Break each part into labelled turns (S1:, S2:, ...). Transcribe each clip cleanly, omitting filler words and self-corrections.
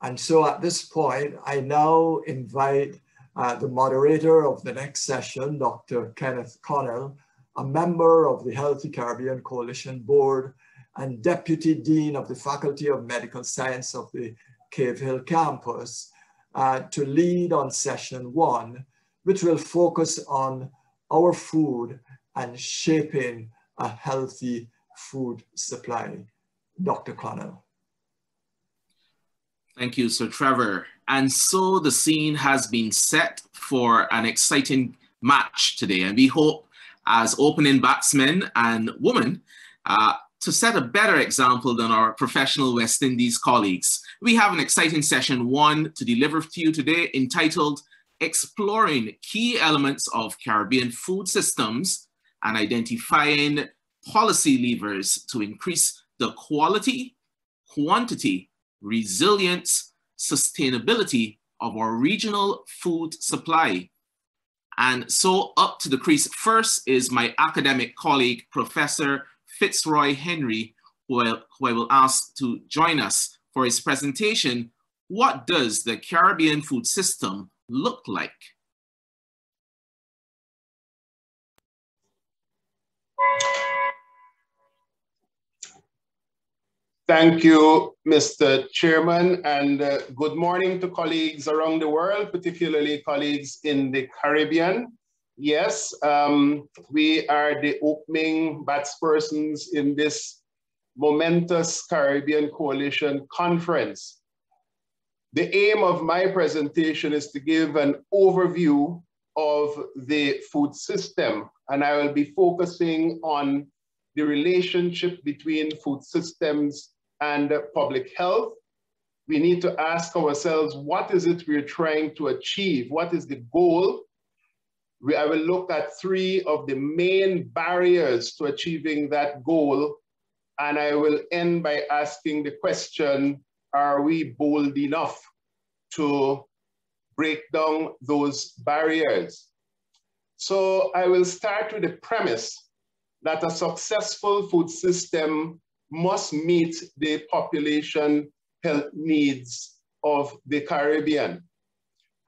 S1: And so at this point, I now invite the moderator of the next session, Dr. Kenneth Connell, a member of the Healthy Caribbean Coalition Board and Deputy Dean of the Faculty of Medical Science of the Cave Hill campus, to lead on session 1, which will focus on our food and shaping a healthy food supply. Dr. Connell.
S2: Thank you, Sir Trevor. And so the scene has been set for an exciting match today, and we hope as opening batsmen and women to set a better example than our professional West Indies colleagues. We have an exciting session 1 to deliver to you today entitled Exploring Key Elements of Caribbean Food Systems and Identifying Policy Levers to Increase the Quality, Quantity, Resilience, Sustainability of our regional food supply. And so up to the crease first is my academic colleague, Professor Fitzroy Henry, who I will ask to join us for his presentation. What does the Caribbean food system look like?
S3: Thank you, Mr. Chairman, and good morning to colleagues around the world, particularly colleagues in the Caribbean. Yes, we are the opening batspersons in this momentous Caribbean Coalition conference. The aim of my presentation is to give an overview of the food system, and I will be focusing on the relationship between food systems and public health. We need to ask ourselves, what is it we're trying to achieve? What is the goal? I will look at 3 of the main barriers to achieving that goal, and I will end by asking the question, are we bold enough to break down those barriers? So I will start with the premise that a successful food system must meet the population health needs of the Caribbean.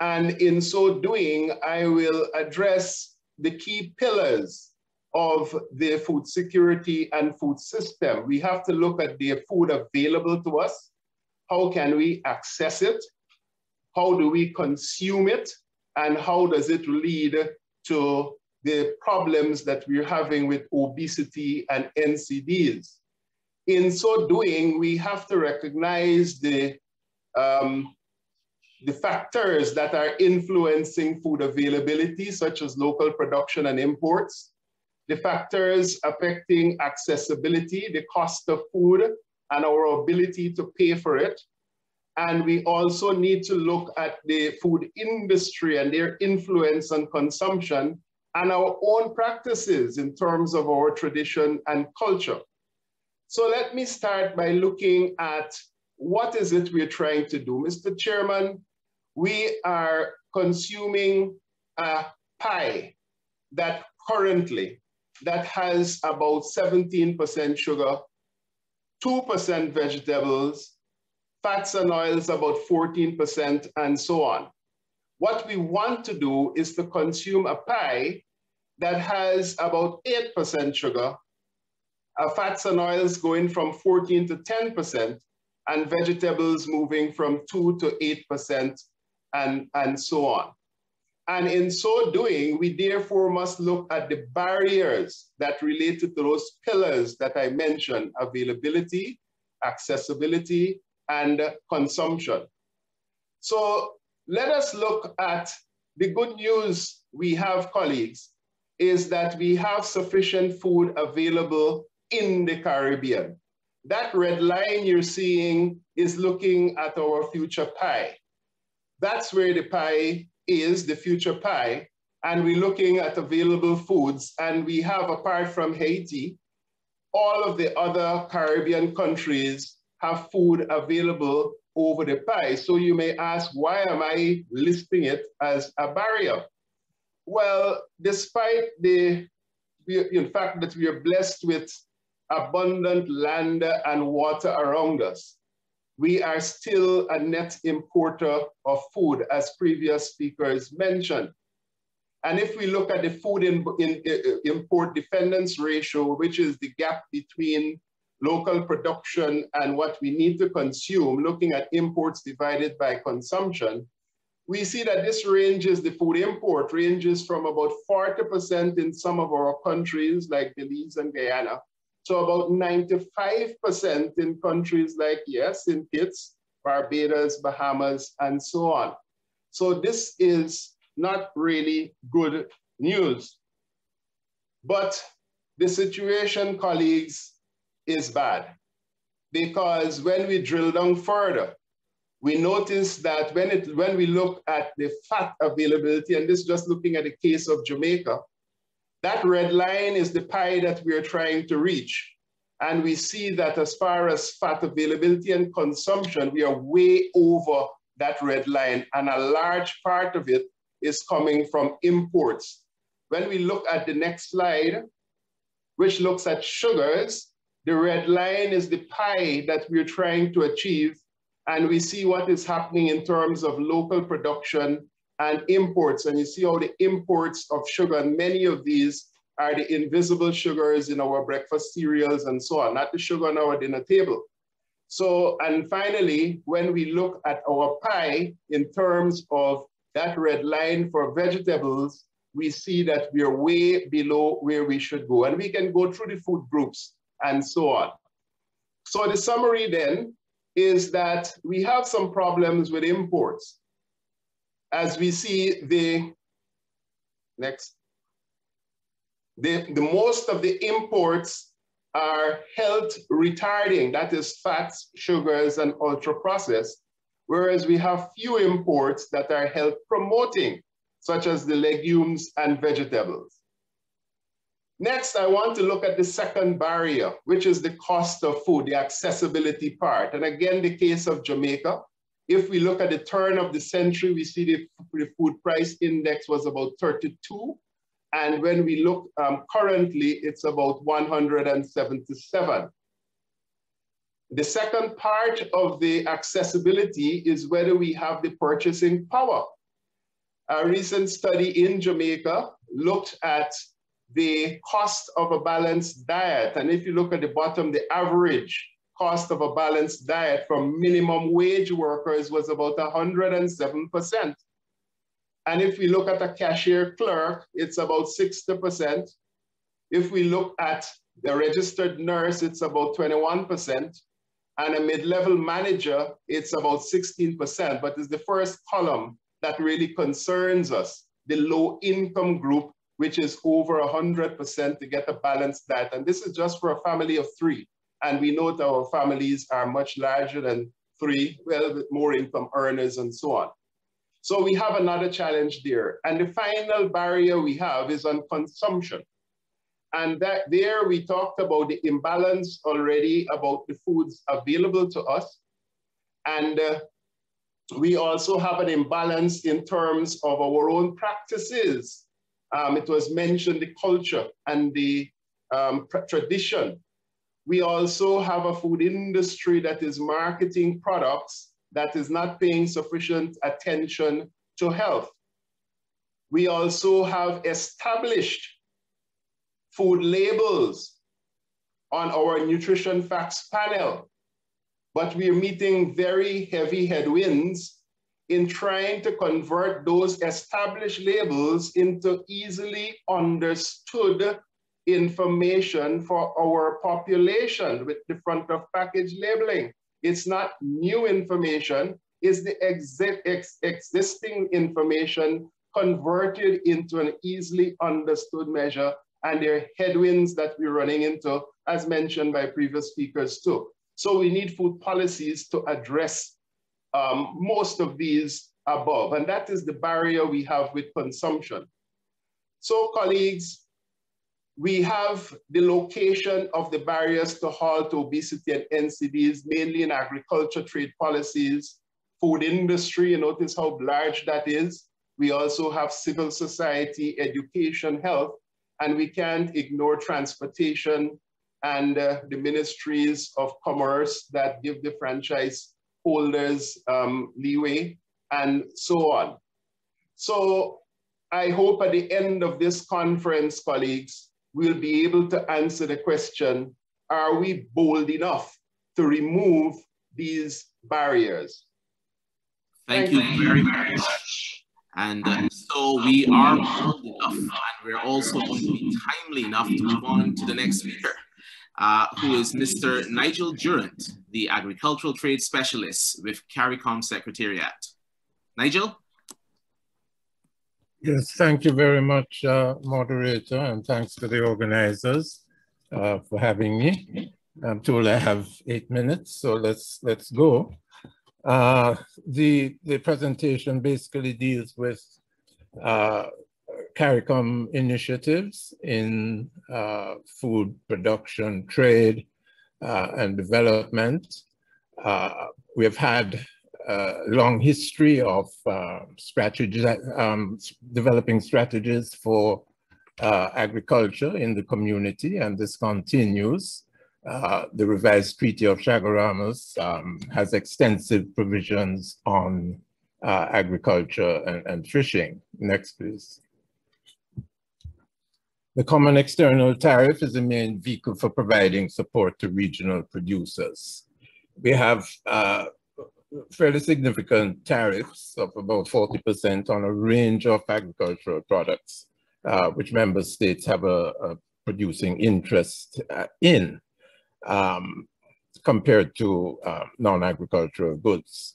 S3: And in so doing, I will address the key pillars of the food security and food system. We have to look at the food available to us. How can we access it? How do we consume it? And how does it lead to the problems that we're having with obesity and NCDs? In so doing, we have to recognize the factors that are influencing food availability, such as local production and imports, the factors affecting accessibility, the cost of food, and our ability to pay for it. And we also need to look at the food industry and their influence on consumption and our own practices in terms of our tradition and culture. So let me start by looking at what is it we're trying to do. Mr. Chairman, we are consuming a pie that currently that has about 17% sugar, 2% vegetables, fats and oils about 14%, and so on. What we want to do is to consume a pie that has about 8% sugar, fats and oils going from 14 to 10%, and vegetables moving from 2 to 8%, and so on. And in so doing, we therefore must look at the barriers that related to those pillars that I mentioned: availability, accessibility, and consumption. So let us look at the good news we have, colleagues, is that we have sufficient food available in the Caribbean. That red line you're seeing is looking at our future pie. That's where the pie is, the future pie, and we're looking at available foods, and we have, apart from Haiti, all of the other Caribbean countries have food available over the pie. So you may ask, why am I listing it as a barrier? Well, despite the fact that we are blessed with abundant land and water around us, we are still a net importer of food, as previous speakers mentioned. And if we look at the food import dependence ratio, which is the gap between local production and what we need to consume, looking at imports divided by consumption, we see that this ranges, the food import ranges from about 40% in some of our countries like Belize and Guyana, to about 95% in countries like, yes, in Kitts, Barbados, Bahamas, and so on. So this is not really good news. But the situation, colleagues, is bad, because when we drill down further, we notice that when we look at the fat availability, and this is just looking at the case of Jamaica, that red line is the pie that we are trying to reach. And we see that as far as fat availability and consumption, we are way over that red line, and a large part of it is coming from imports. When we look at the next slide, which looks at sugars, the red line is the pie that we're trying to achieve, and we see what is happening in terms of local production and imports. And you see how the imports of sugar, and many of these are the invisible sugars in our breakfast cereals and so on, not the sugar on our dinner table. So, and finally, when we look at our pie in terms of that red line for vegetables, we see that we are way below where we should go. And we can go through the food groups and so on. So the summary then is that we have some problems with imports. As we see the most of the imports are health retarding, that is fats, sugars, and ultra processed, whereas we have few imports that are health promoting, such as the legumes and vegetables. Next, I want to look at the second barrier, which is the cost of food, the accessibility part. And again, the case of Jamaica, if we look at the turn of the century, we see the food price index was about 32. And when we look currently, it's about 177. The second part of the accessibility is whether we have the purchasing power. A recent study in Jamaica looked at the cost of a balanced diet. And if you look at the bottom, the average cost of a balanced diet from minimum wage workers was about 107%. And if we look at a cashier clerk, it's about 60%. If we look at the registered nurse, it's about 21%. And a mid-level manager, it's about 16%. But it's the first column that really concerns us, the low-income group, which is over 100% to get a balanced diet. And this is just for a family of 3. And we know that our families are much larger than 3, well, with more income earners and so on. So we have another challenge there. And the final barrier we have is on consumption. And that there we talked about the imbalance already about the foods available to us. And we also have an imbalance in terms of our own practices. It was mentioned the culture and the tradition. We also have a food industry that is marketing products that is not paying sufficient attention to health. We also have established food labels on our nutrition facts panel, but we are meeting very heavy headwinds in trying to convert those established labels into easily understood information for our population with the front of package labeling. It's not new information, it's the existing information converted into an easily understood measure, and there are headwinds that we're running into, as mentioned by previous speakers too. So we need food policies to address most of these above, and that is the barrier we have with consumption. So colleagues, we have the location of the barriers to halt obesity and NCDs, mainly in agriculture, trade policies, food industry, you notice how large that is. We also have civil society, education, health, and we can't ignore transportation and the ministries of commerce that give the franchise holders leeway, and so on. So I hope at the end of this conference, colleagues, we'll be able to answer the question, are we bold enough to remove these barriers?
S2: Thank you very, very much. And so we are bold enough, and we're also going to be timely enough to move on to the next speaker, who is Mr. Nigel Durrant, the Agricultural Trade Specialist with CARICOM Secretariat. Nigel?
S4: Yes, thank you very much, moderator, and thanks to the organizers for having me. I'm told I have 8 minutes, so let's go. The presentation basically deals with CARICOM initiatives in food production, trade, and development. We have had a long history of developing strategies for agriculture in the community, and this continues. The revised Treaty of Chaguaramas has extensive provisions on agriculture and fishing. Next, please. The Common External Tariff is the main vehicle for providing support to regional producers. We have fairly significant tariffs of about 40% on a range of agricultural products, which member states have a producing interest in, compared to non-agricultural goods.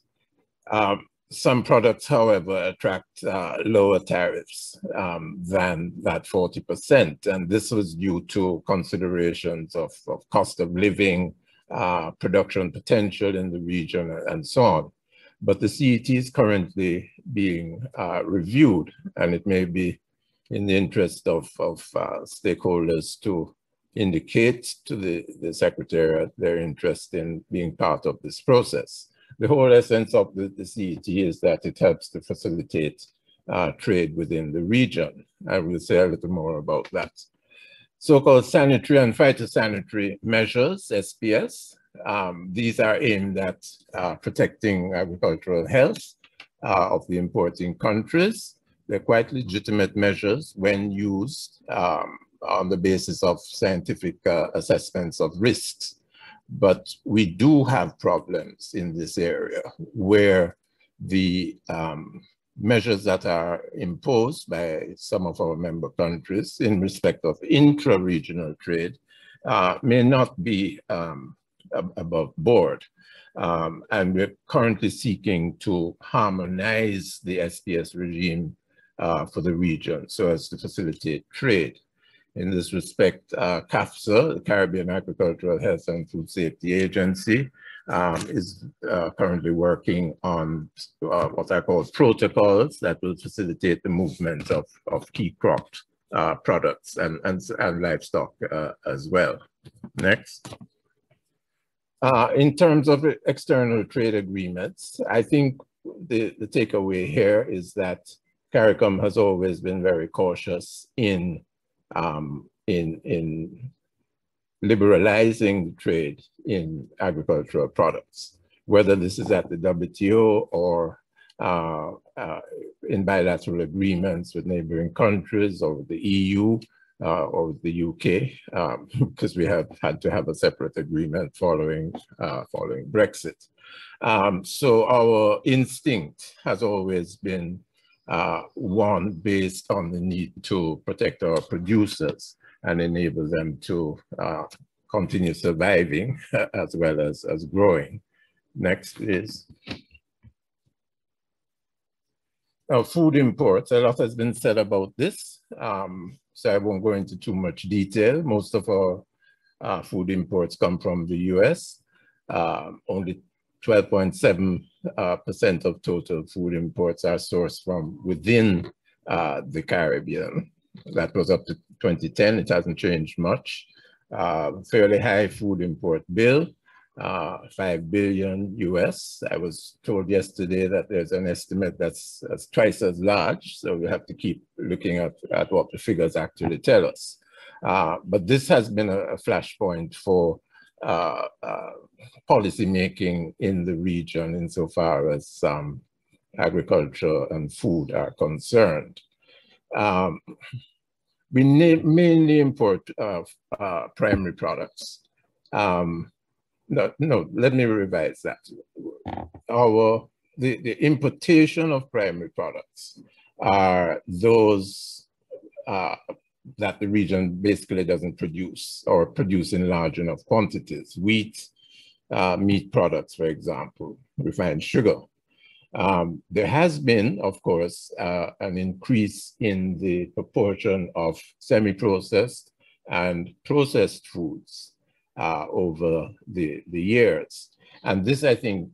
S4: Some products, however, attract lower tariffs than that 40%, and this was due to considerations of cost of living, production potential in the region, and so on. But the CET is currently being reviewed, and it may be in the interest of stakeholders to indicate to the Secretariat their interest in being part of this process. The whole essence of the CET is that it helps to facilitate trade within the region. I will say a little more about that. So-called sanitary and phytosanitary measures, SPS. These are aimed at protecting agricultural health of the importing countries. They're quite legitimate measures when used on the basis of scientific assessments of risks. But we do have problems in this area where the measures that are imposed by some of our member countries in respect of intra-regional trade may not be above board. And we're currently seeking to harmonize the SPS regime for the region so as to facilitate trade. In this respect, CAFSA, the Caribbean Agricultural Health and Food Safety Agency, is currently working on what I call protocols that will facilitate the movement of key crop products and livestock as well. Next. In terms of external trade agreements, I think the takeaway here is that CARICOM has always been very cautious in liberalizing trade in agricultural products, whether this is at the WTO or in bilateral agreements with neighboring countries or the EU or the UK, because we have had to have a separate agreement following Brexit. So our instinct has always been one based on the need to protect our producers and enable them to continue surviving as well as growing. Next, please. Now, food imports, a lot has been said about this, so I won't go into too much detail. Most of our food imports come from the US. Only 12.7% of total food imports are sourced from within the Caribbean. That was up to 2010. It hasn't changed much. Fairly high food import bill, $5 billion US. I was told yesterday that there's an estimate that's twice as large. So we have to keep looking at what the figures actually tell us. But this has been a flashpoint for policy making in the region insofar as agriculture and food are concerned. We mainly import primary products. No, let me revise that. The importation of primary products are those that the region basically doesn't produce or produce in large enough quantities. Wheat, meat products, for example, refined sugar. There has been, of course, an increase in the proportion of semi-processed and processed foods over the years. And this, I think,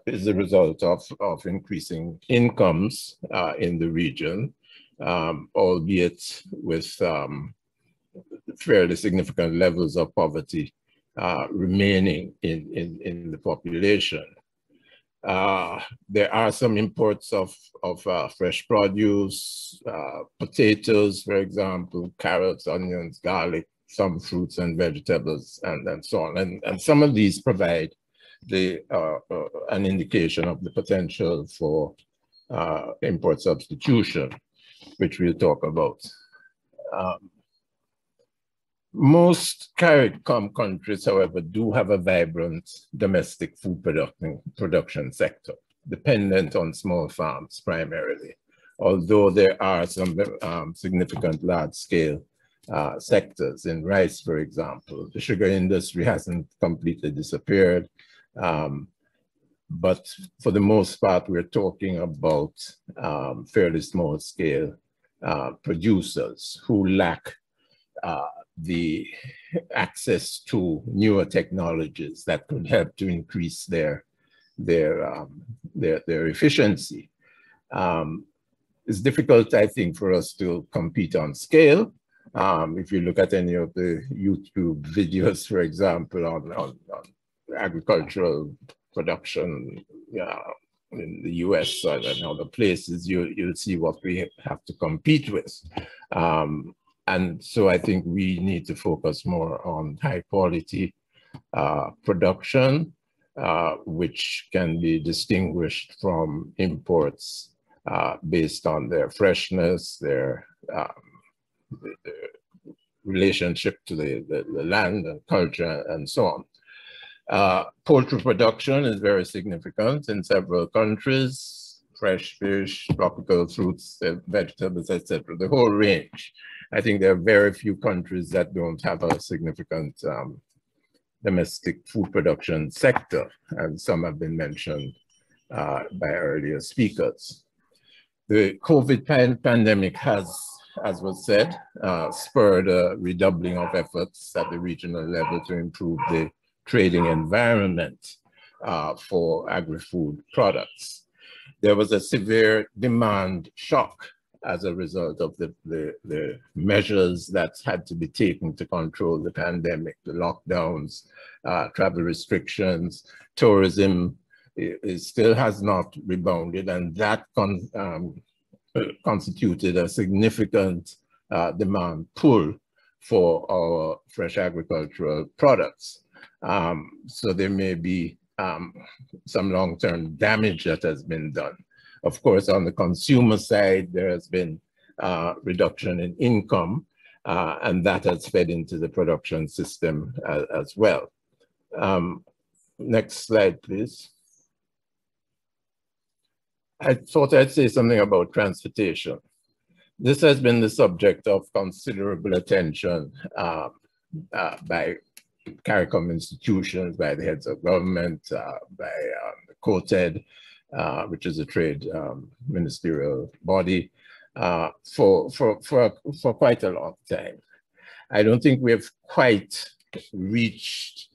S4: is the result of increasing incomes in the region, albeit with fairly significant levels of poverty remaining in the population. There are some imports of fresh produce, potatoes, for example, carrots, onions, garlic, some fruits and vegetables, and so on. And some of these provide an indication of the potential for import substitution, which we'll talk about. Most CARICOM countries, however, do have a vibrant domestic food production sector, dependent on small farms primarily, although there are some significant large-scale sectors. In rice, for example, the sugar industry hasn't completely disappeared, but for the most part, we're talking about fairly small-scale producers who lack the access to newer technologies that could help to increase their efficiency. It's difficult, I think, for us to compete on scale. If you look at any of the YouTube videos, for example, on agricultural production in the US and other places, you'll see what we have to compete with. And so I think we need to focus more on high quality production, which can be distinguished from imports based on their freshness, their relationship to the land and culture and so on. Poultry production is very significant in several countries: fresh fish, tropical fruits, vegetables, etc., the whole range. I think there are very few countries that don't have a significant domestic food production sector, and some have been mentioned by earlier speakers. The COVID pandemic has, as was said, spurred a redoubling of efforts at the regional level to improve the trading environment for agri-food products. There was a severe demand shock as a result of the measures that had to be taken to control the pandemic, the lockdowns, travel restrictions. Tourism still has not rebounded, and that constituted a significant demand pull for our fresh agricultural products. So there may be some long-term damage that has been done. Of course, on the consumer side, there has been reduction in income, and that has fed into the production system as well. Next slide, please. I thought I'd say something about transportation. This has been the subject of considerable attention by CARICOM institutions, by the heads of government, by the COTED, which is a trade ministerial body, for quite a long time. I don't think we have quite reached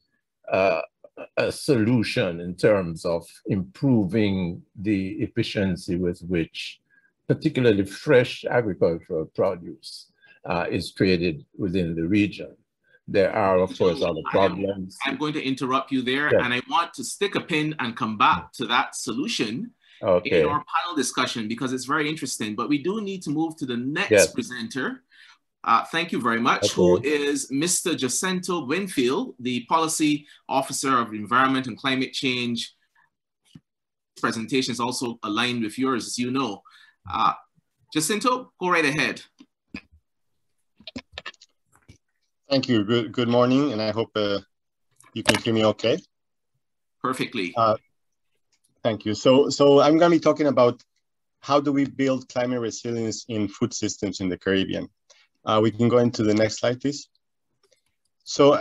S4: a solution in terms of improving the efficiency with which particularly fresh agricultural produce is traded within the region. There are, of course, other problems.
S2: I'm going to interrupt you there, and I want to stick a pin and come back to that solution in our panel discussion, because it's very interesting. But we do need to move to the next presenter, Thank you very much.
S4: Okay.
S2: Who is Mr. Jacinto Winfield, the Policy Officer of Environment and Climate Change. Presentation is also aligned with yours, as you know. Jacinto, go right ahead.
S5: Thank you. Good morning, and I hope you can hear me okay.
S2: Perfectly.
S5: Thank you. So I'm going to be talking about how do we build climate resilience in food systems in the Caribbean. We can go into the next slide, please. So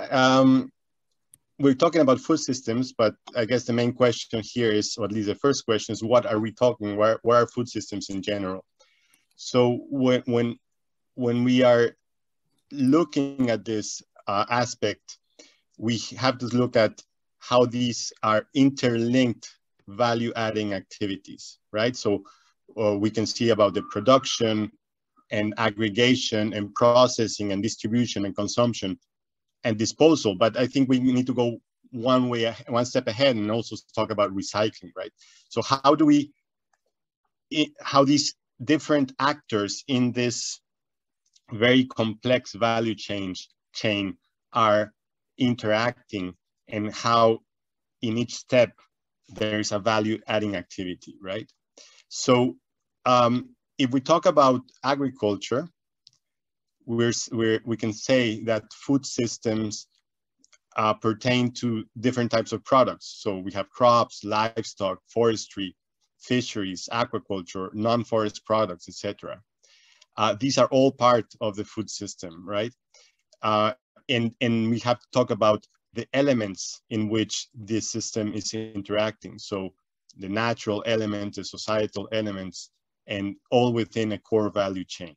S5: we're talking about food systems, but I guess the main question here is, or at least the first question is, what are we talking? Where are food systems in general? So when we are looking at this aspect, we have to look at how these are interlinked value-adding activities, right? So we can see about the production and aggregation and processing and distribution and consumption and disposal. But I think we need to go one step ahead and also talk about recycling, right? So how these different actors in this very complex value chain are interacting, and how in each step there is a value-adding activity, right? So if we talk about agriculture, we can say that food systems pertain to different types of products. So we have crops, livestock, forestry, fisheries, aquaculture, non-forest products, etc. These are all part of the food system, right? And we have to talk about the elements in which this system is interacting. So the natural elements, the societal elements, and all within a core value chain.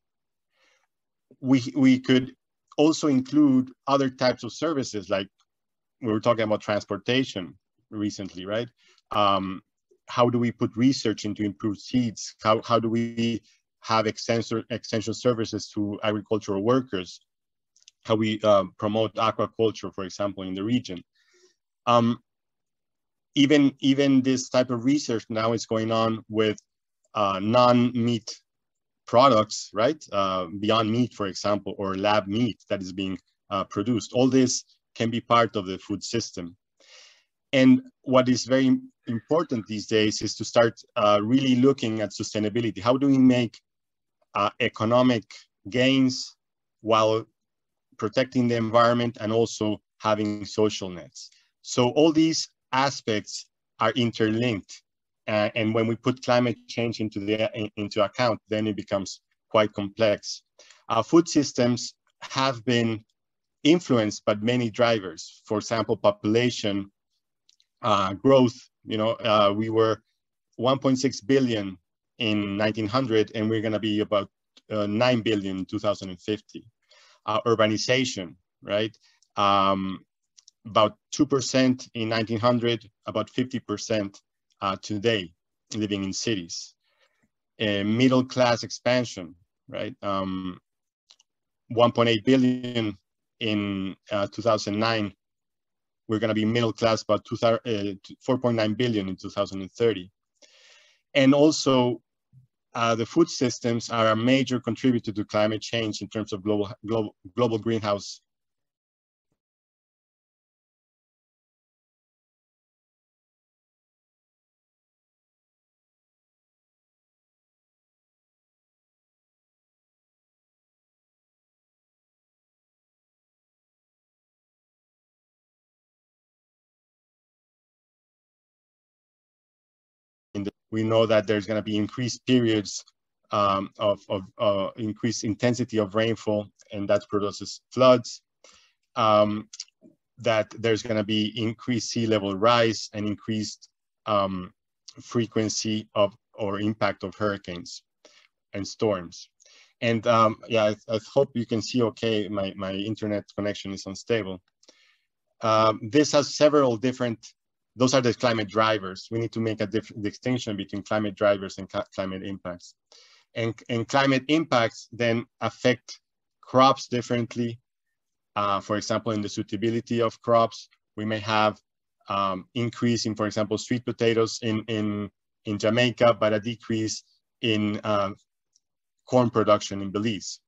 S5: We could also include other types of services, like we were talking about transportation recently, right? How do we put research into improved seeds? How do we have extension services to agricultural workers? How we promote aquaculture, for example, in the region. Even this type of research now is going on with non-meat products, right? Beyond meat, for example, or lab meat that is being produced. All this can be part of the food system. And what is very important these days is to start really looking at sustainability. How do we make economic gains while protecting the environment and also having social nets? So all these aspects are interlinked. And when we put climate change into account, then it becomes quite complex. Food systems have been influenced by many drivers. For example, population growth. You know, we were 1.6 billion in 1900, and we're going to be about 9 billion in 2050. Urbanization, right? About 2% in 1900, about 50% today, living in cities. Middle class expansion, right? 1.8 billion in 2009. We're going to be middle class about 4.9 billion in 2030. And also, the food systems are a major contributor to climate change in terms of global greenhouse. We know that there's going to be increased periods of increased intensity of rainfall, and that produces floods. That there's going to be increased sea level rise and increased frequency of or impact of hurricanes and storms. And yeah, I hope you can see okay. My internet connection is unstable. This has several different. Those are the climate drivers. We need to make a distinction between climate drivers and climate impacts. And climate impacts then affect crops differently. For example, in the suitability of crops, we may have increase in, for example, sweet potatoes in Jamaica, but a decrease in corn production in Belize.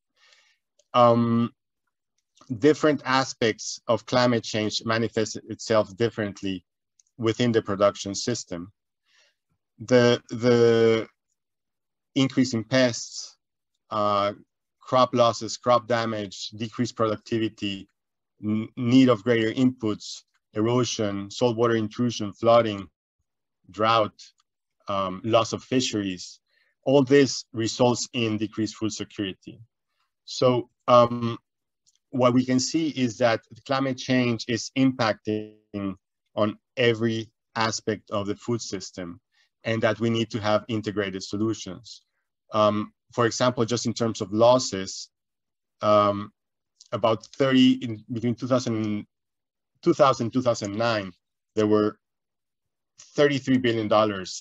S5: different aspects of climate change manifest itself differently within the production system. The increase in pests, crop losses, crop damage, decreased productivity, need of greater inputs, erosion, saltwater intrusion, flooding, drought, loss of fisheries, all this results in decreased food security. So what we can see is that climate change is impacting on every aspect of the food system, and that we need to have integrated solutions. For example, just in terms of losses, about between 2000 and 2009, there were $33 billion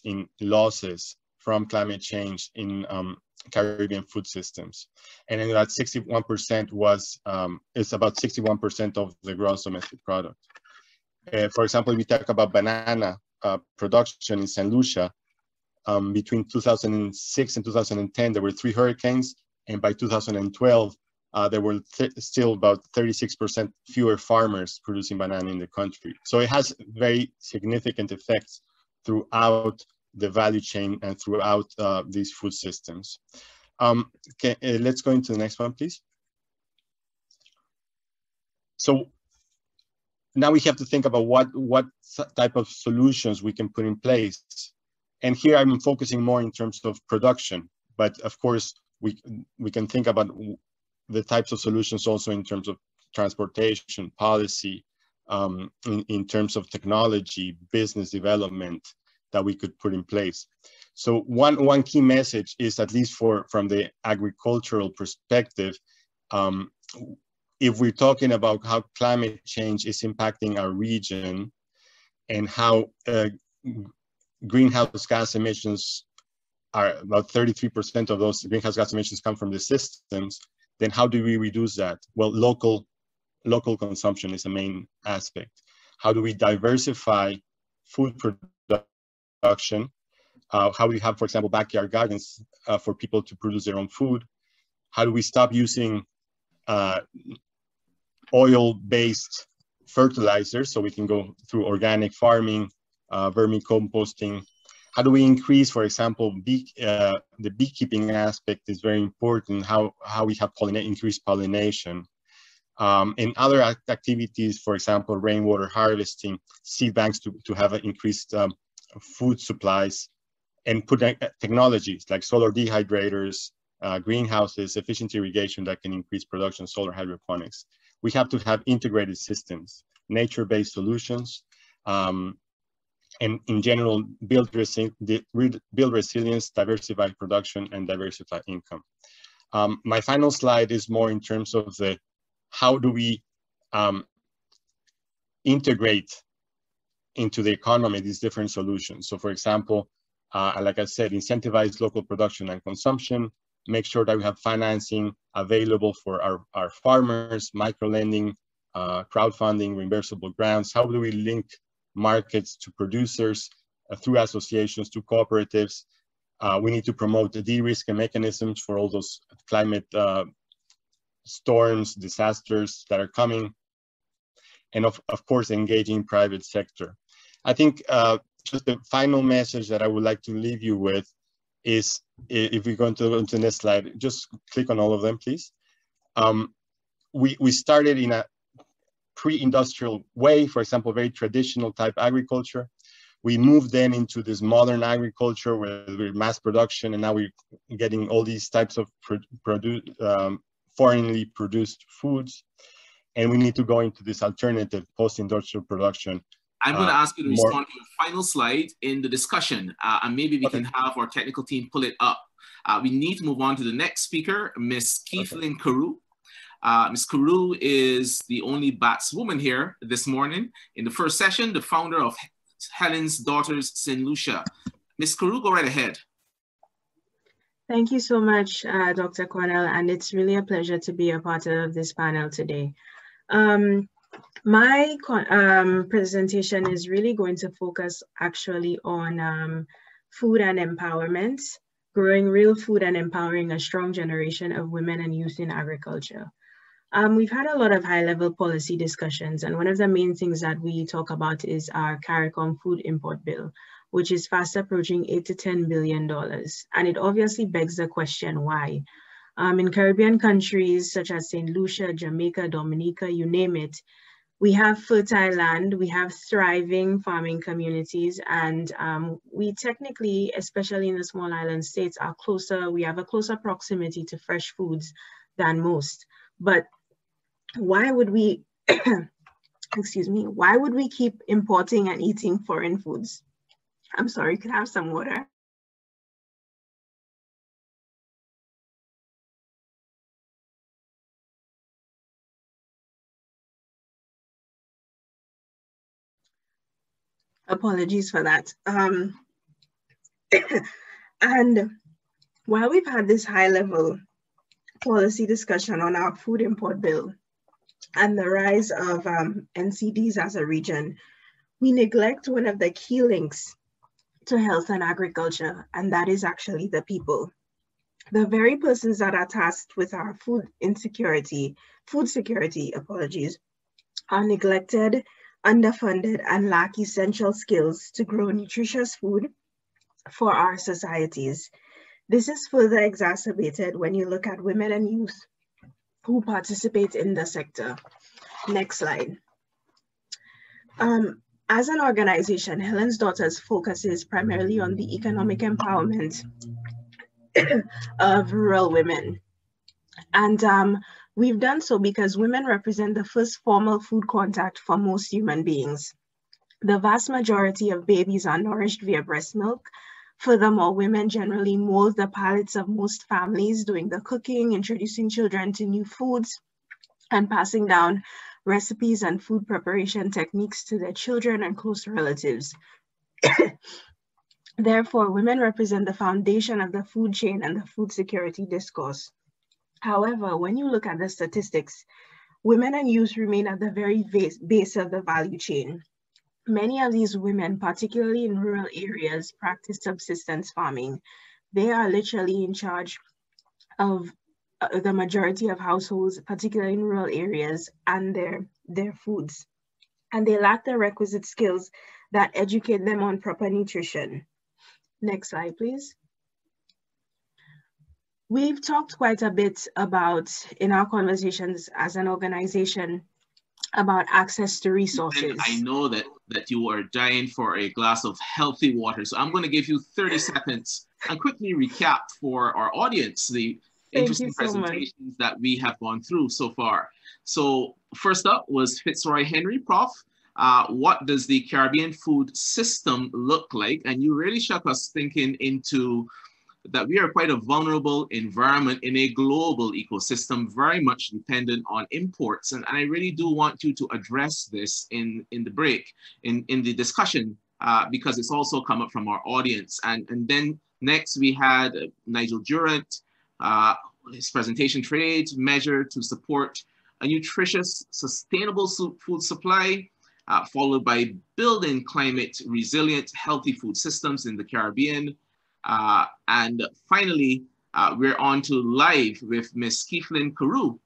S5: in losses from climate change in Caribbean food systems. And then that 61% is about 61% of the gross domestic product. For example, we talk about banana production in St. Lucia. Between 2006 and 2010, there were 3 hurricanes. And by 2012, there were still about 36% fewer farmers producing banana in the country. So it has very significant effects throughout the value chain and throughout these food systems. Okay, let's go into the next one, please. So now we have to think about what type of solutions we can put in place. And here I'm focusing more in terms of production, but of course we can think about the types of solutions also in terms of transportation, policy, in terms of technology, business development that we could put in place. So one key message is, at least from the agricultural perspective, if we're talking about how climate change is impacting our region and how greenhouse gas emissions are about 33% of those greenhouse gas emissions come from the systems, then how do we reduce that? Well, local consumption is a main aspect. How do we diversify food production? How we have, for example, backyard gardens for people to produce their own food? How do we stop using oil-based fertilizers so we can go through organic farming, vermicomposting? How do we increase, for example, the beekeeping aspect is very important, how we have increased pollination. And other activities, for example, rainwater harvesting, seed banks to have increased food supplies, and put technologies like solar dehydrators, greenhouses, efficient irrigation that can increase production, solar hydroponics. We have to have integrated systems, nature-based solutions, and in general, build resilience, diversify production, and diversify income. My final slide is more in terms of how do we integrate into the economy these different solutions. So for example, like I said, incentivize local production and consumption, make sure that we have financing available for our farmers, micro-lending, crowdfunding, reimbursable grants. How do we link markets to producers through associations, to cooperatives? We need to promote the de-risking mechanisms for all those climate storms, disasters that are coming. And of course, engaging private sector. I think just the final message that I would like to leave you with is, if we go into the next slide, just click on all of them, please. We started in a pre-industrial way, for example, very traditional type agriculture. We moved then into this modern agriculture where we're mass production, and now we're getting all these types of foreignly produced foods. And we need to go into this alternative post-industrial production.
S2: I'm going to ask you to respond to your final slide in the discussion, and maybe we can have our technical team pull it up. We need to move on to the next speaker, Ms. Keithlyn Carew. Ms. Carew is the only BATS woman here this morning. In the first session, the founder of Helen's Daughters St. Lucia. Ms. Carew, go right ahead.
S6: Thank you so much, Dr. Connell, and it's really a pleasure to be a part of this panel today. My presentation is really going to focus actually on food and empowerment, growing real food and empowering a strong generation of women and youth in agriculture. We've had a lot of high-level policy discussions, and one of the main things that we talk about is our CARICOM food import bill, which is fast approaching $8 to $10 billion. And it obviously begs the question, why? In Caribbean countries such as St. Lucia, Jamaica, Dominica, you name it, we have fertile land, we have thriving farming communities, and we technically, especially in the small island states, are closer, we have a closer proximity to fresh foods than most. But why would we, excuse me, why would we keep importing and eating foreign foods? I'm sorry, could I have some water? Apologies for that. And while we've had this high-level policy discussion on our food import bill and the rise of NCDs as a region, we neglect one of the key links to health and agriculture, and that is actually the people. The very persons that are tasked with our food security, apologies, are neglected, underfunded, and lack essential skills to grow nutritious food for our societies. This is further exacerbated when you look at women and youth who participate in the sector. Next slide. As an organization, Helen's Daughters focuses primarily on the economic empowerment of rural women. And we've done so because women represent the first formal food contact for most human beings. The vast majority of babies are nourished via breast milk. Furthermore, women generally mold the palates of most families, doing the cooking, introducing children to new foods, and passing down recipes and food preparation techniques to their children and close relatives. Therefore, women represent the foundation of the food chain and the food security discourse. However, when you look at the statistics, women and youth remain at the very base of the value chain. Many of these women, particularly in rural areas, practice subsistence farming. They are literally in charge of the majority of households, particularly in rural areas, and their foods. And they lack the requisite skills that educate them on proper nutrition. Next slide, please. We've talked quite a bit about, in our conversations as an organization, about access to resources.
S2: And I know that you are dying for a glass of healthy water. So I'm going to give you 30 seconds and quickly recap for our audience the interesting presentations that we have gone through so far. So first up was Fitzroy Henry, Prof. What does the Caribbean food system look like? And you really shook us thinking into that we are quite a vulnerable environment in a global ecosystem, very much dependent on imports. And I really do want you to address this in the break, in the discussion, because it's also come up from our audience. And then next we had Nigel Durrant, his presentation, Trade Measure to Support a Nutritious, Sustainable Food Supply, followed by Building Climate Resilient, Healthy Food Systems in the Caribbean. And finally, we're on to live with Ms. Keithlyn Carew,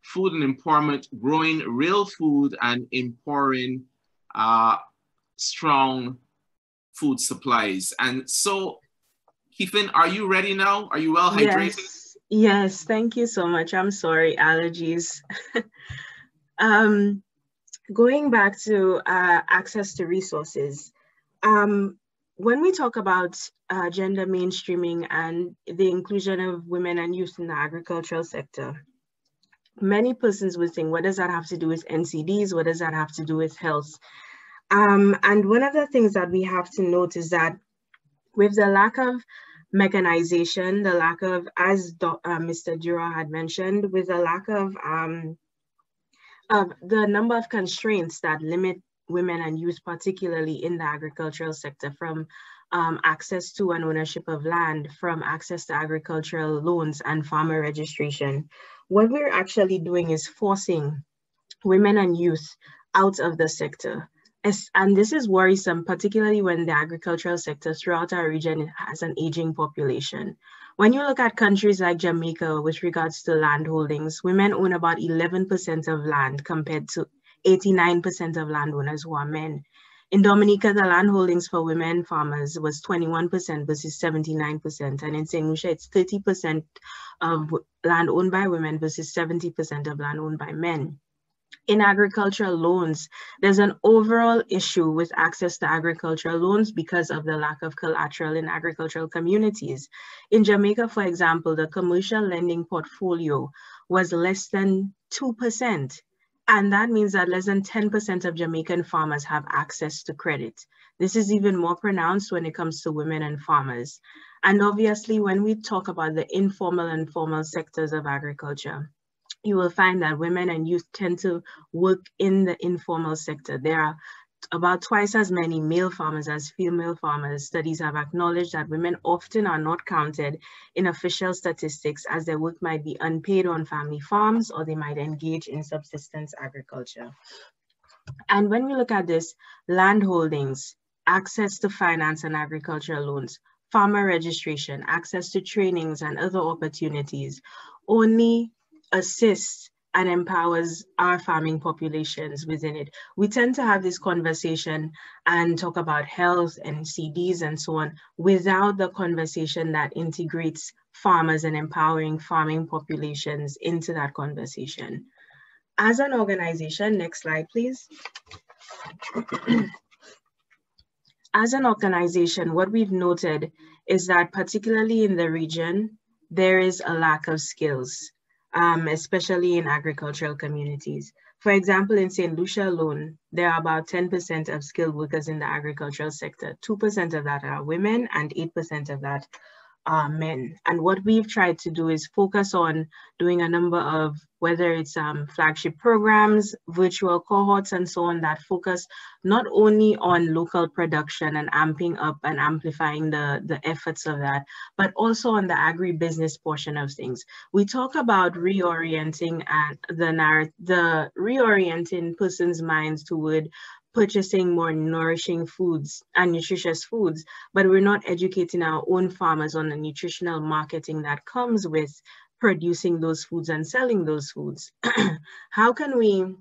S2: Food and Empowerment, Growing Real Food and Empowering Strong Food Supplies. And so, Keithlyn, are you ready now? Are you well hydrated?
S6: Yes, thank you so much. I'm sorry, allergies. Going back to access to resources, when we talk about gender mainstreaming and the inclusion of women and youth in the agricultural sector, many persons would think, what does that have to do with NCDs? What does that have to do with health? And one of the things that we have to note is that with the lack of mechanization, the lack of, as Mr. Durrant had mentioned, with the lack of the number of constraints that limit women and youth, particularly in the agricultural sector, from access to and ownership of land, from access to agricultural loans and farmer registration. What we're actually doing is forcing women and youth out of the sector, And this is worrisome, particularly when the agricultural sector throughout our region has an aging population. When you look at countries like Jamaica with regards to land holdings, women own about 11% of land compared to 89% of landowners who are men. In Dominica, the land holdings for women farmers was 21% versus 79%. And in St. Lucia, it's 30% of land owned by women versus 70% of land owned by men. In agricultural loans, there's an overall issue with access to agricultural loans because of the lack of collateral in agricultural communities. In Jamaica, for example, the commercial lending portfolio was less than 2%. And that means that less than 10% of Jamaican farmers have access to credit. This is even more pronounced when it comes to women and farmers. And obviously, when we talk about the informal and formal sectors of agriculture, you will find that women and youth tend to work in the informal sector. There are about twice as many male farmers as female farmers. Studies have acknowledged that women often are not counted in official statistics as their work might be unpaid on family farms or they might engage in subsistence agriculture. And when we look at this, land holdings, access to finance and agricultural loans, farmer registration, access to trainings and other opportunities only assists and empowers our farming populations within it. We tend to have this conversation and talk about health and NCDs and so on without the conversation that integrates farmers and empowering farming populations into that conversation. As an organization, next slide, please. As an organization, what we've noted is that particularly in the region, there is a lack of skills. Especially in agricultural communities. For example, in St. Lucia alone, there are about 10% of skilled workers in the agricultural sector. 2% of that are women and 8% of that are men. And what we've tried to do is focus on doing a number of, whether it's flagship programs, virtual cohorts, and so on, that focus not only on local production and amping up and amplifying the efforts of that, but also on the agribusiness portion of things. We talk about reorienting and reorienting persons' minds toward purchasing more nourishing foods and nutritious foods, but we're not educating our own farmers on the nutritional marketing that comes with producing those foods and selling those foods. How can we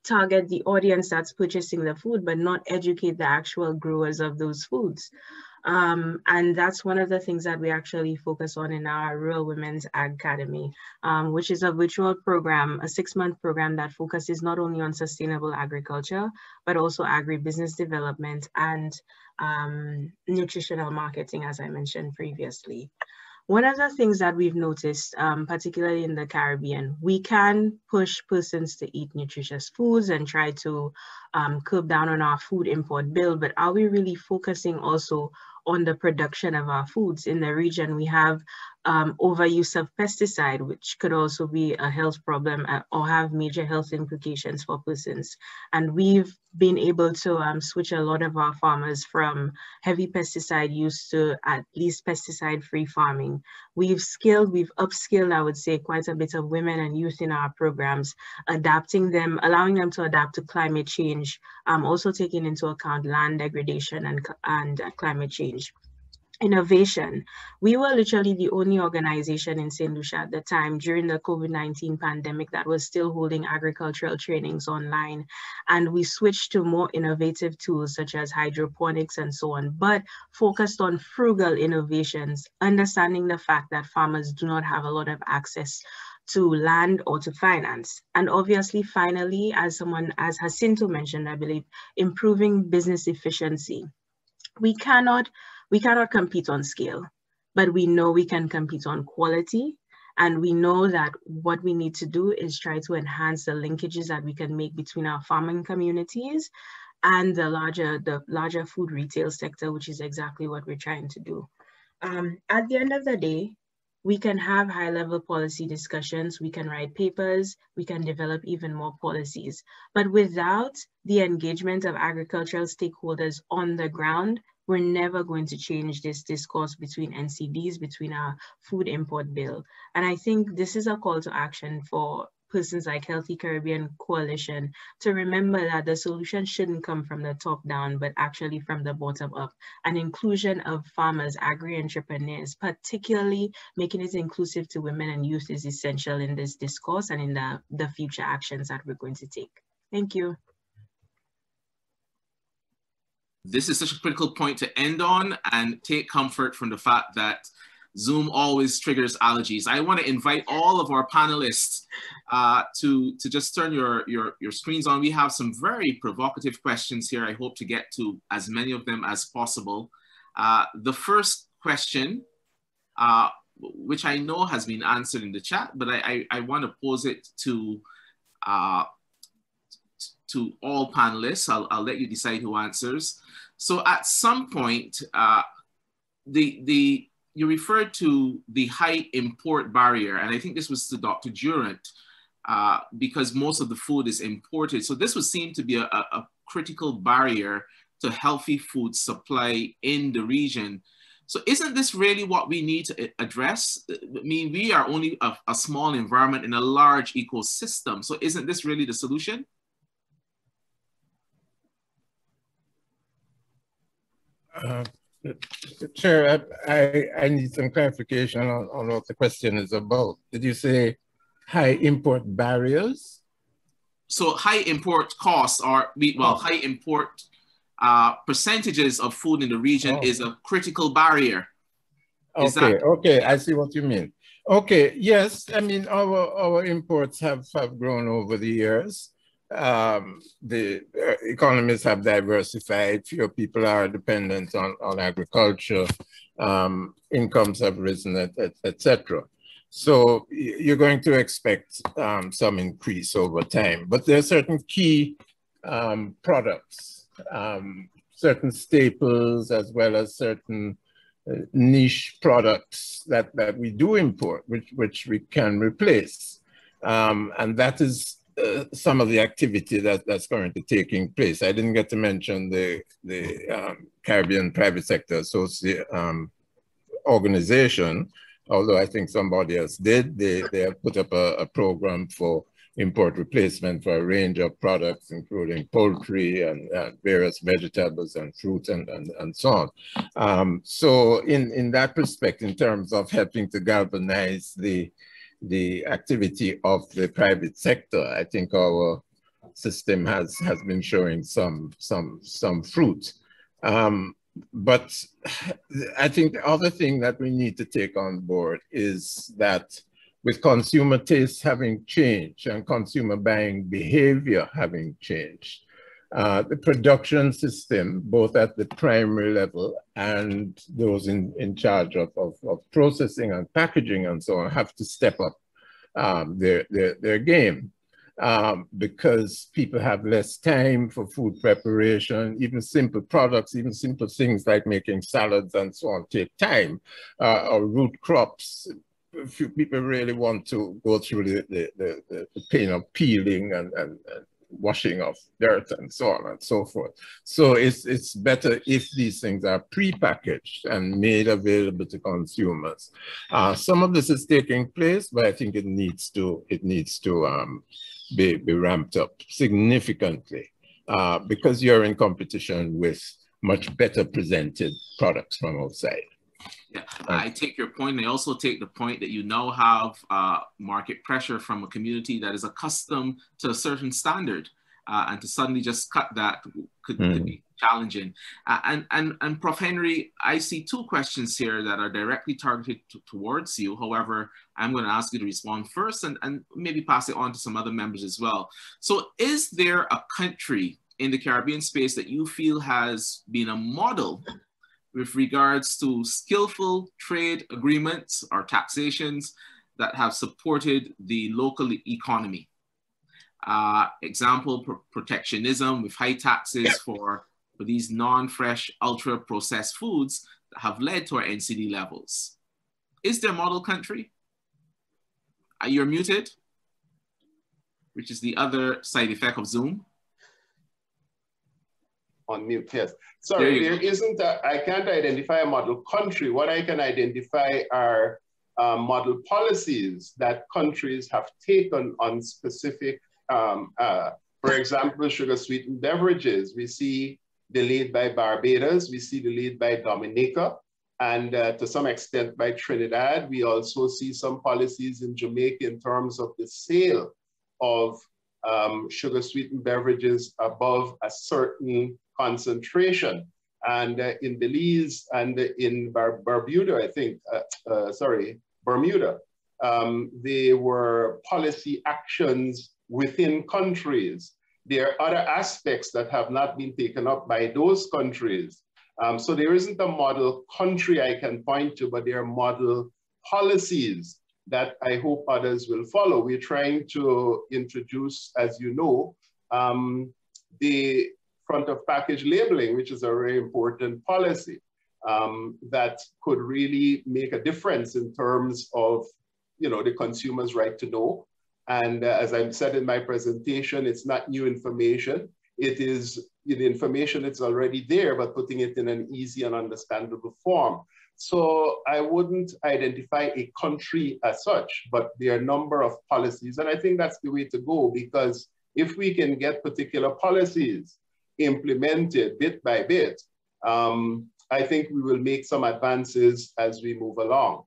S6: target the audience that's purchasing the food, but not educate the actual growers of those foods? And that's one of the things that we actually focus on in our Rural Women's Ag Academy, which is a virtual program, a 6-month program that focuses not only on sustainable agriculture, but also agribusiness development and nutritional marketing, as I mentioned previously. One of the things that we've noticed, particularly in the Caribbean, we can push persons to eat nutritious foods and try to curb down on our food import bill, but are we really focusing also on the production of our foods? In the region, we have overuse of pesticide, which could also be a health problem or have major health implications for persons. And we've been able to switch a lot of our farmers from heavy pesticide use to at least pesticide-free farming. We've upskilled, I would say, quite a bit of women and youth in our programs, adapting them, allowing them to adapt to climate change, also taking into account land degradation and climate change. Innovation. We were literally the only organization in St. Lucia at the time during the COVID-19 pandemic that was still holding agricultural trainings online. And we switched to more innovative tools such as hydroponics and so on, but focused on frugal innovations, understanding the fact that farmers do not have a lot of access to land or to finance. And obviously, finally, as Jacinto mentioned, I believe, improving business efficiency. We cannot compete on scale, but we know we can compete on quality. And we know that what we need to do is try to enhance the linkages that we can make between our farming communities and the larger food retail sector, which is exactly what we're trying to do. At the end of the day, we can have high-level policy discussions, we can write papers, we can develop even more policies. But without the engagement of agricultural stakeholders on the ground, we're never going to change this discourse between NCDs, between our food import bill. And I think this is a call to action for persons like Healthy Caribbean Coalition to remember that the solution shouldn't come from the top down, but actually from the bottom up. An inclusion of farmers, agri-entrepreneurs, particularly making it inclusive to women and youth, is essential in this discourse and in the future actions that we're going to take. Thank you.
S2: This is such a critical point to end on, and take comfort from the fact that Zoom always triggers allergies. I want to invite all of our panelists to just turn your screens on. We have some very provocative questions here. I hope to get to as many of them as possible. The first question, which I know has been answered in the chat, but I want to pose it to all panelists. I'll let you decide who answers. So at some point, you referred to the high import barrier, and I think this was to Dr. Durrant, because most of the food is imported. So this would seem to be a critical barrier to healthy food supply in the region. So isn't this really what we need to address? I mean, we are only a small environment in a large ecosystem. So isn't this really the solution?
S4: Chair, I need some clarification on what the question is about. Did you say high import barriers?
S2: So high import costs are, high import percentages of food in the region is a critical barrier.
S4: Okay, I see what you mean. Okay, yes, I mean, our imports have grown over the years. The economies have diversified, fewer people are dependent on agriculture, incomes have risen, etc. So you're going to expect some increase over time, but there are certain key products, certain staples, as well as certain niche products that we do import, which we can replace. And that is some of the activity that's currently taking place. I didn't get to mention the Caribbean Private Sector Organization, although I think somebody else did. They have put up a program for import replacement for a range of products, including poultry and various vegetables and fruit and so on. So in that respect, in terms of helping to galvanize the activity of the private sector, I think our system has been showing some fruit. But I think the other thing that we need to take on board is that with consumer tastes having changed and consumer buying behavior having changed, the production system, both at the primary level and those in charge of processing and packaging and so on, have to step up their game. Because people have less time for food preparation, even simple products, even simple things like making salads and so on take time, or root crops. Few people really want to go through the pain of peeling and washing off dirt and so on and so forth. So it's better if these things are pre-packaged and made available to consumers. Some of this is taking place, but I think it needs to be ramped up significantly because you're in competition with much better presented products from outside.
S2: Yeah, I take your point. And I also take the point that you now have market pressure from a community that is accustomed to a certain standard, and to suddenly just cut that could be challenging. And Prof. Henry, I see two questions here that are directly targeted towards you. However, I'm going to ask you to respond first and maybe pass it on to some other members as well. So is there a country in the Caribbean space that you feel has been a model with regards to skillful trade agreements or taxations that have supported the local economy? Example, protectionism with high taxes for these non-fresh, ultra-processed foods that have led to our NCD levels. Is there a model country? You're muted, which is the other side effect of Zoom.
S3: On mute, yes. Sorry, there isn't I can't identify a model country. What I can identify are model policies that countries have taken on specific, for example, sugar-sweetened beverages. We see the lead by Barbados, we see the lead by Dominica, and to some extent by Trinidad. We also see some policies in Jamaica in terms of the sale of sugar-sweetened beverages above a certain concentration. And in Belize and in Bermuda, I think, Bermuda, there were policy actions within countries. There are other aspects that have not been taken up by those countries. So there isn't a model country I can point to, but there are model policies that I hope others will follow. We're trying to introduce, as you know, the front of package labeling, which is a very important policy that could really make a difference in terms of, you know, the consumer's right to know. And as I said in my presentation, it's not new information. It is the information that's already there, but putting it in an easy and understandable form. So I wouldn't identify a country as such, but there are a number of policies. And I think that's the way to go, because if we can get particular policies implemented bit by bit, I think we will make some advances as we move along.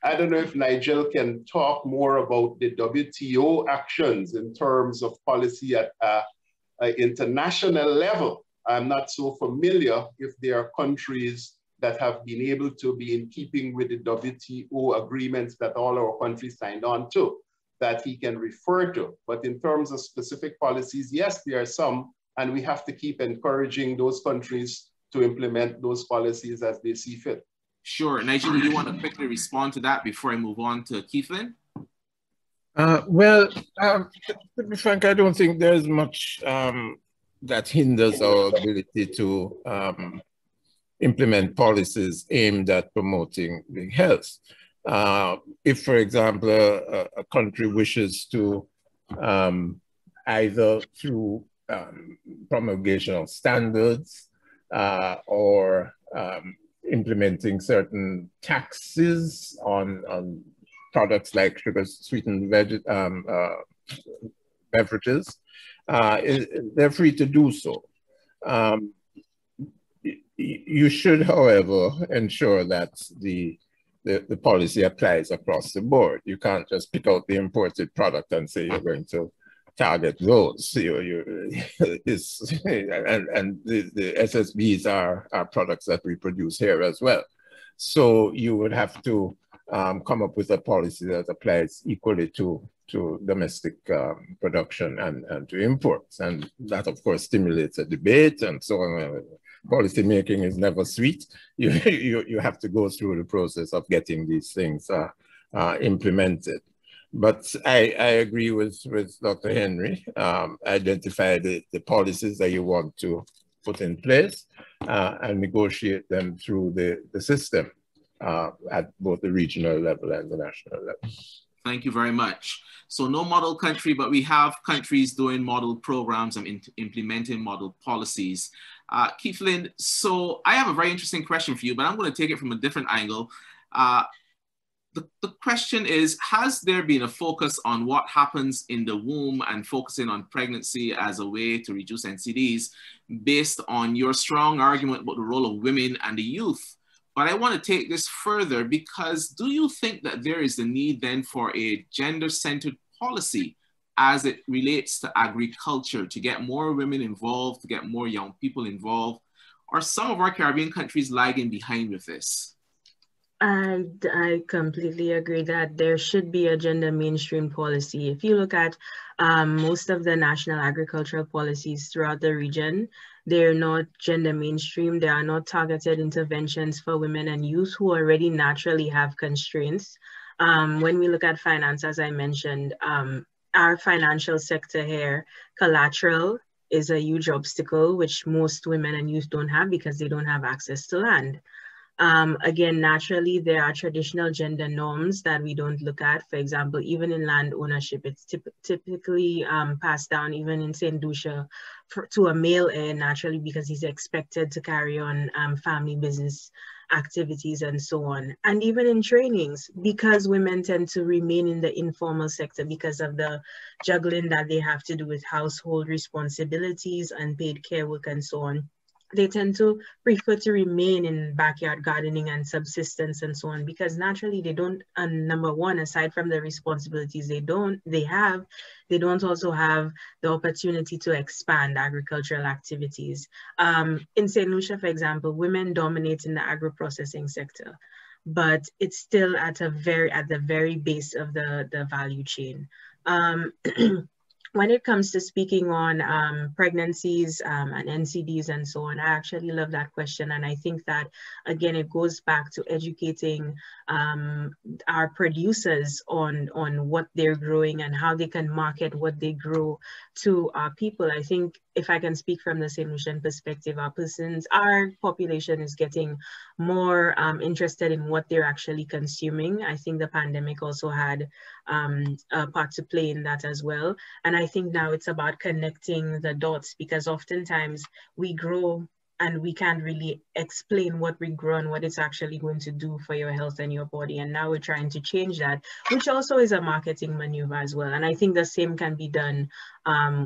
S3: I don't know if Nigel can talk more about the WTO actions in terms of policy at an international level. I'm not so familiar if there are countries that have been able to be in keeping with the WTO agreements that all our countries signed on to, that he can refer to. But in terms of specific policies, yes, there are some, and we have to keep encouraging those countries to implement those policies as they see fit.
S2: Sure. Nigel, do you want to quickly respond to that before I move on to Keithlin?
S4: Well, to be frank, I don't think there's much that hinders our ability to implement policies aimed at promoting big health. If, for example, a country wishes to either through promulgation of standards or implementing certain taxes on products like sugar-sweetened beverages, they're free to do so. You should, however, ensure that the policy applies across the board. You can't just pick out the imported product and say you're going to target those. The SSBs are products that we produce here as well. So you would have to come up with a policy that applies equally to domestic production and to imports. And that, of course, stimulates a debate and so on. Policy making is never sweet. You have to go through the process of getting these things implemented. But I agree with Dr. Henry. Identify the policies that you want to put in place and negotiate them through the system at both the regional level and the national level.
S2: Thank you very much. So no model country, but we have countries doing model programs and implementing model policies. Keithlin, so I have a very interesting question for you, but I'm going to take it from a different angle. The question is, has there been a focus on what happens in the womb and focusing on pregnancy as a way to reduce NCDs based on your strong argument about the role of women and the youth? But I want to take this further, because do you think that there is a need then for a gender-centered policy as it relates to agriculture to get more women involved, to get more young people involved? Are some of our Caribbean countries lagging behind with this?
S6: I completely agree that there should be a gender mainstream policy. If you look at most of the national agricultural policies throughout the region, they're not gender mainstream. There are not targeted interventions for women and youth who already naturally have constraints. When we look at finance, as I mentioned, our financial sector here, collateral is a huge obstacle, which most women and youth don't have because they don't have access to land. Again, naturally, there are traditional gender norms that we don't look at. For example, even in land ownership, it's typically passed down, even in St. Lucia, to a male heir naturally, because he's expected to carry on family business activities and so on. And even in trainings, because women tend to remain in the informal sector because of the juggling that they have to do with household responsibilities, unpaid care work, and so on, they tend to prefer to remain in backyard gardening and subsistence and so on, because naturally they don't, number one, aside from the responsibilities they don't also have the opportunity to expand agricultural activities. In St. Lucia, for example, women dominate in the agro-processing sector, but it's still at the very base of the value chain. When it comes to speaking on pregnancies and NCDs and so on, I actually love that question. And I think that, again, it goes back to educating our producers on what they're growing and how they can market what they grow to our people. I think, if I can speak from the St. Lucian perspective, our population is getting more interested in what they're actually consuming. I think the pandemic also had a part to play in that as well. And I think now it's about connecting the dots, because oftentimes we grow and we can't really explain what we grow and what it's actually going to do for your health and your body. And now we're trying to change that, which also is a marketing maneuver as well. And I think the same can be done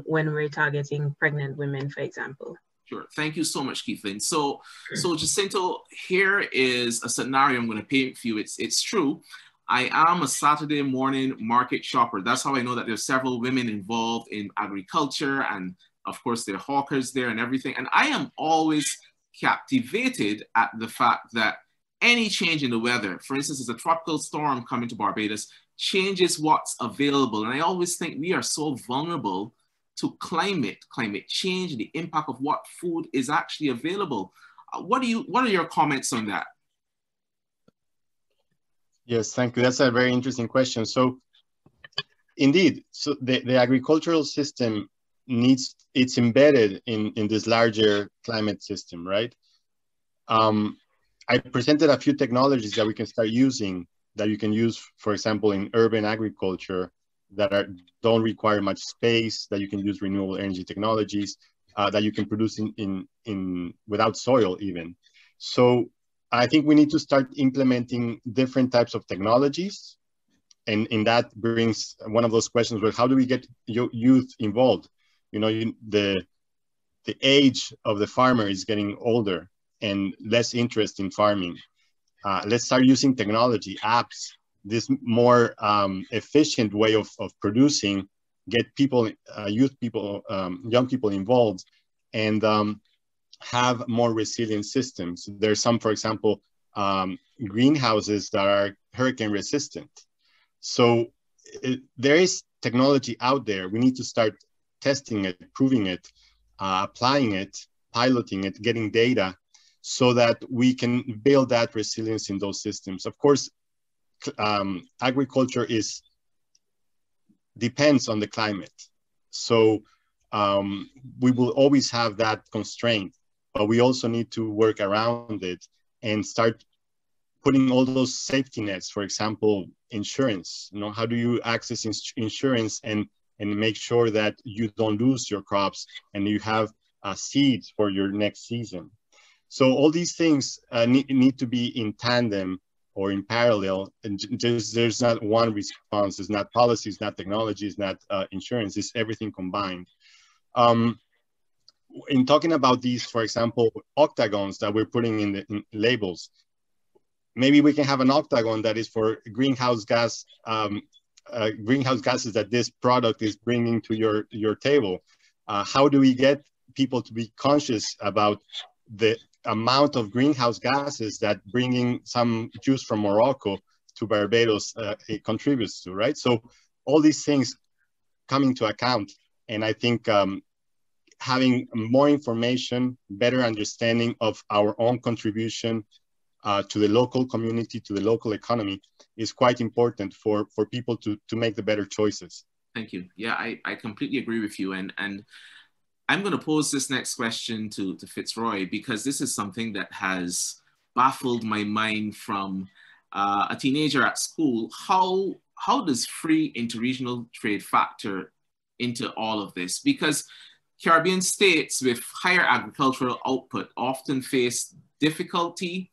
S6: when we're targeting pregnant women, for example.
S2: Sure. Thank you so much, Keithlyn. So Jacinto, here is a scenario I'm going to paint for you. It's true. I am a Saturday morning market shopper. That's how I know that there's several women involved in agriculture, and of course there are hawkers there and everything. And I am always captivated at the fact that any change in the weather, for instance, there's a tropical storm coming to Barbados, changes what's available. And I always think we are so vulnerable to climate change, the impact of what food is actually available. What are your comments on that?
S5: Yes, thank you. That's a very interesting question. So indeed, so the agricultural system it's embedded in this larger climate system, right? I presented a few technologies that we can start using, that you can use, for example, in urban agriculture, that don't require much space, that you can use renewable energy technologies, that you can produce without soil even. So I think we need to start implementing different types of technologies. And that brings one of those questions where, how do we get youth involved? You know, the age of the farmer is getting older and less interest in farming. Let's start using technology, apps, this more efficient way of producing, get people, young people involved, and have more resilient systems. There's some, for example, greenhouses that are hurricane resistant. So there is technology out there. We need to start testing it, proving it, applying it, piloting it, getting data, so that we can build that resilience in those systems. Of course, agriculture depends on the climate. So we will always have that constraint, but we also need to work around it and start putting all those safety nets. For example, insurance. You know, how do you access insurance and make sure that you don't lose your crops and you have seeds for your next season? So all these things need to be in tandem or in parallel, and there's not one response. It's not policy, it's not technology, it's not insurance, it's everything combined. In talking about these, for example, octagons that we're putting in labels, maybe we can have an octagon that is for greenhouse gases that this product is bringing to your table. How do we get people to be conscious about the amount of greenhouse gases that bringing some juice from Morocco to Barbados it contributes to, right? So all these things come into account. And I think having more information, better understanding of our own contribution to the local community, to the local economy, is quite important for people to make the better choices.
S2: Thank you. Yeah, I completely agree with you. And I'm going to pose this next question to Fitzroy, because this is something that has baffled my mind from a teenager at school. How does free interregional trade factor into all of this? Because Caribbean states with higher agricultural output often face difficulty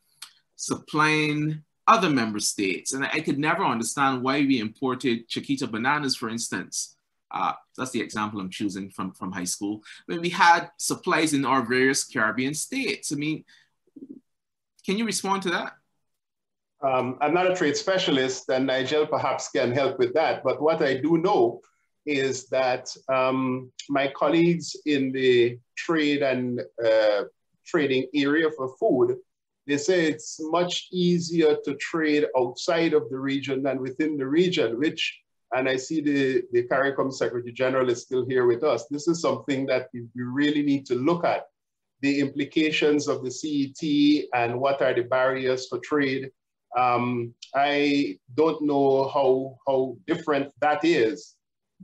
S2: supplying other member states. And I could never understand why we imported Chiquita bananas, for instance. That's the example I'm choosing from high school, when we had supplies in our various Caribbean states. I mean, can you respond to that?
S3: I'm not a trade specialist, and Nigel perhaps can help with that. But what I do know is that my colleagues in the trade and trading area for food, they say it's much easier to trade outside of the region than within the region, which, and I see the CARICOM Secretary General is still here with us. This is something that we really need to look at, the implications of the CET and what are the barriers for trade. I don't know how different that is,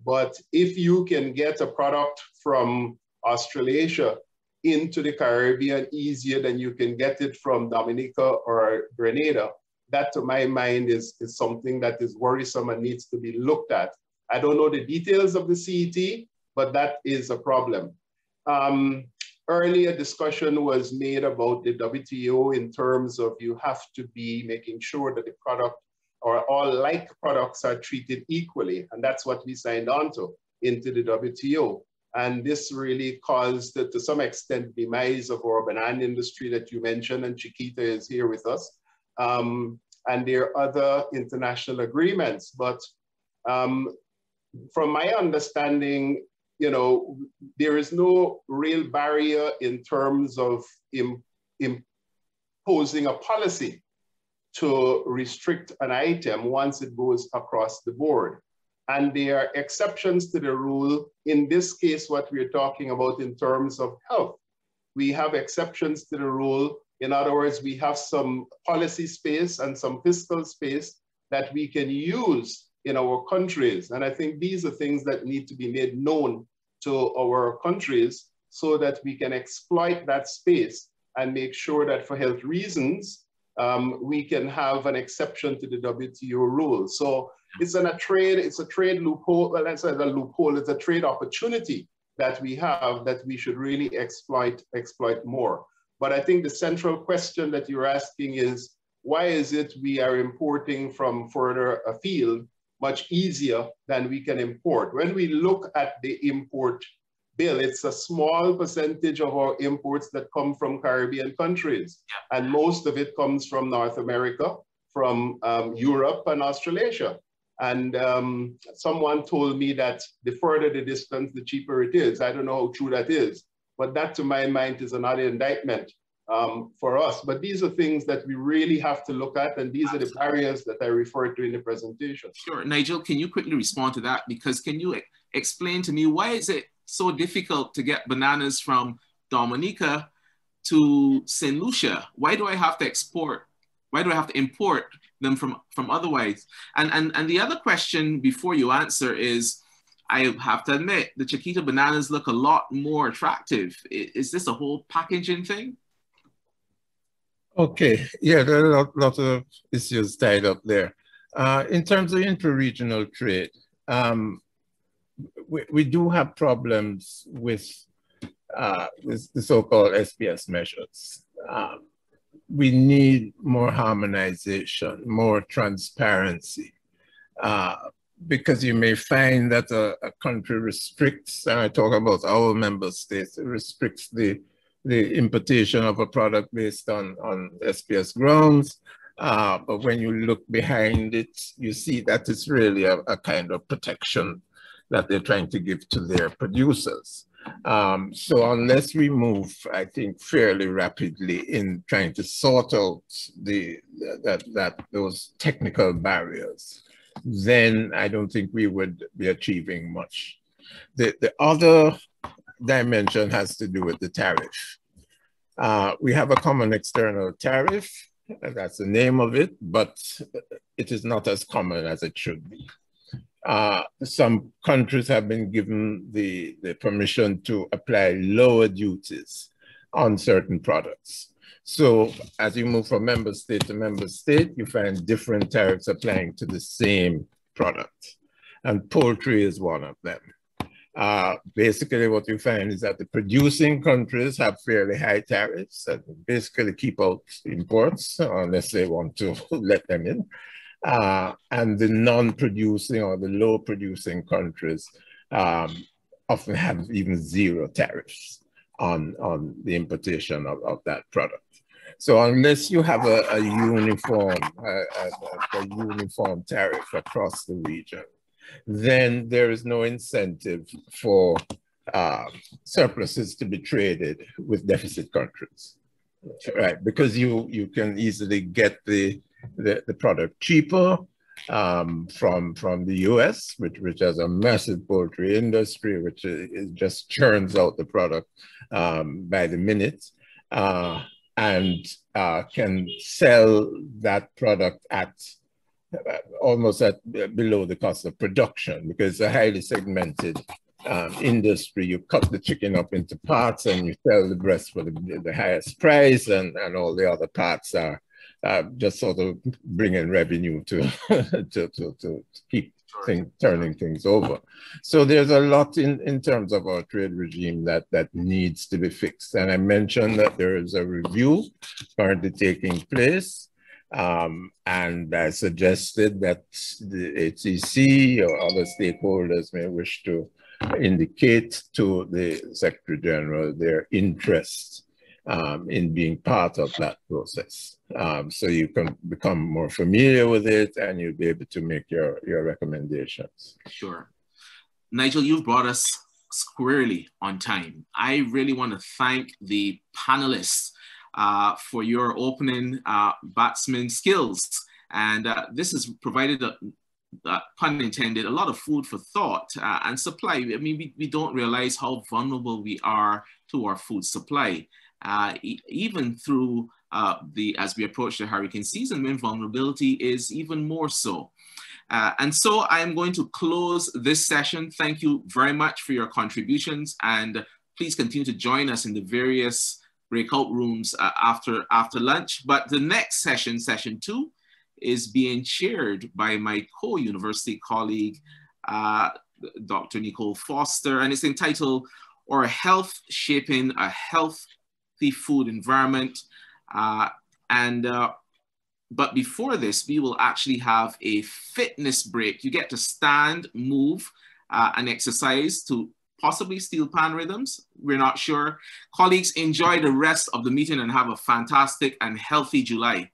S3: but if you can get a product from Australasia into the Caribbean easier than you can get it from Dominica or Grenada, that to my mind is something that is worrisome and needs to be looked at. I don't know the details of the CET, but that is a problem. Earlier discussion was made about the WTO in terms of you have to be making sure that the product or all like products are treated equally. And that's what we signed on to into the WTO. And this really caused, to some extent, demise of our banana industry that you mentioned, and Chiquita is here with us. And there are other international agreements. But from my understanding, you know, there is no real barrier in terms of imposing a policy to restrict an item once it goes across the board. And there are exceptions to the rule. In this case, what we're talking about in terms of health, we have exceptions to the rule. In other words, we have some policy space and some fiscal space that we can use in our countries. And I think these are things that need to be made known to our countries so that we can exploit that space and make sure that for health reasons, we can have an exception to the WTO rule. So it's a trade loophole. Well, that's a loophole. It's a trade opportunity that we have that we should really exploit more. But I think the central question that you're asking is, why is it we are importing from further afield much easier than we can import? When we look at the import bill, it's a small percentage of our imports that come from Caribbean countries. Yeah. And most of it comes from North America, from Europe and Australasia. And someone told me that the further the distance, the cheaper it is. I don't know how true that is, but that to my mind is another indictment for us. But these are things that we really have to look at, and these are the barriers that I referred to in the presentation.
S2: Sure. Nigel, can you quickly respond to that? Because can you explain to me, why is it so difficult to get bananas from Dominica to St. Lucia? Why do I have to export? Why do I have to import them from otherwise? And the other question before you answer is, I have to admit, the Chiquita bananas look a lot more attractive. Is this a whole packaging thing?
S4: Okay, yeah, there are a lot of issues tied up there. In terms of intra-regional trade, we do have problems with the so-called SPS measures. We need more harmonization, more transparency, because you may find that a country restricts, and I talk about our member states, it restricts the importation of a product based on SPS grounds. But when you look behind it, you see that it's really a kind of protection that they're trying to give to their producers. So unless we move, I think, fairly rapidly in trying to sort out those technical barriers, then I don't think we would be achieving much. The other dimension has to do with the tariff. We have a common external tariff, that's the name of it, but it is not as common as it should be. Some countries have been given the permission to apply lower duties on certain products. So as you move from member state to member state, you find different tariffs applying to the same product. And poultry is one of them. Basically what you find is that the producing countries have fairly high tariffs that basically keep out imports unless they want to let them in. And the non-producing or the low-producing countries often have even zero tariffs on the importation of that product. So unless you have a uniform tariff across the region, then there is no incentive for surpluses to be traded with deficit countries, right? Because you can easily get the product cheaper from the US, which has a massive poultry industry, which it just churns out the product by the minute, and can sell that product at almost at below the cost of production, because it's a highly segmented industry. You cut the chicken up into parts and you sell the breast for the highest price, and all the other parts are just sort of bringing revenue to keep turning things over. So there's a lot in terms of our trade regime that needs to be fixed. And I mentioned that there is a review currently taking place. And I suggested that the HCC or other stakeholders may wish to indicate to the Secretary General their interest in being part of that process. So you can become more familiar with it and you'll be able to make your recommendations.
S2: Sure. Nigel, you've brought us squarely on time. I really want to thank the panelists for your opening batsman skills. And this has provided, pun intended, a lot of food for thought and supply. I mean, we don't realize how vulnerable we are to our food supply, even through as we approach the hurricane season, when vulnerability is even more so. And so I'm going to close this session. Thank you very much for your contributions, and please continue to join us in the various breakout rooms after lunch. But the next session, session 2, is being chaired by my co-university colleague, Dr. Nicole Foster, and it's entitled "Our Health Shaping a Healthy Food Environment." But before this, we will actually have a fitness break. You get to stand, move, and exercise to possibly steel pan rhythms. We're not sure. Colleagues, enjoy the rest of the meeting and have a fantastic and healthy July.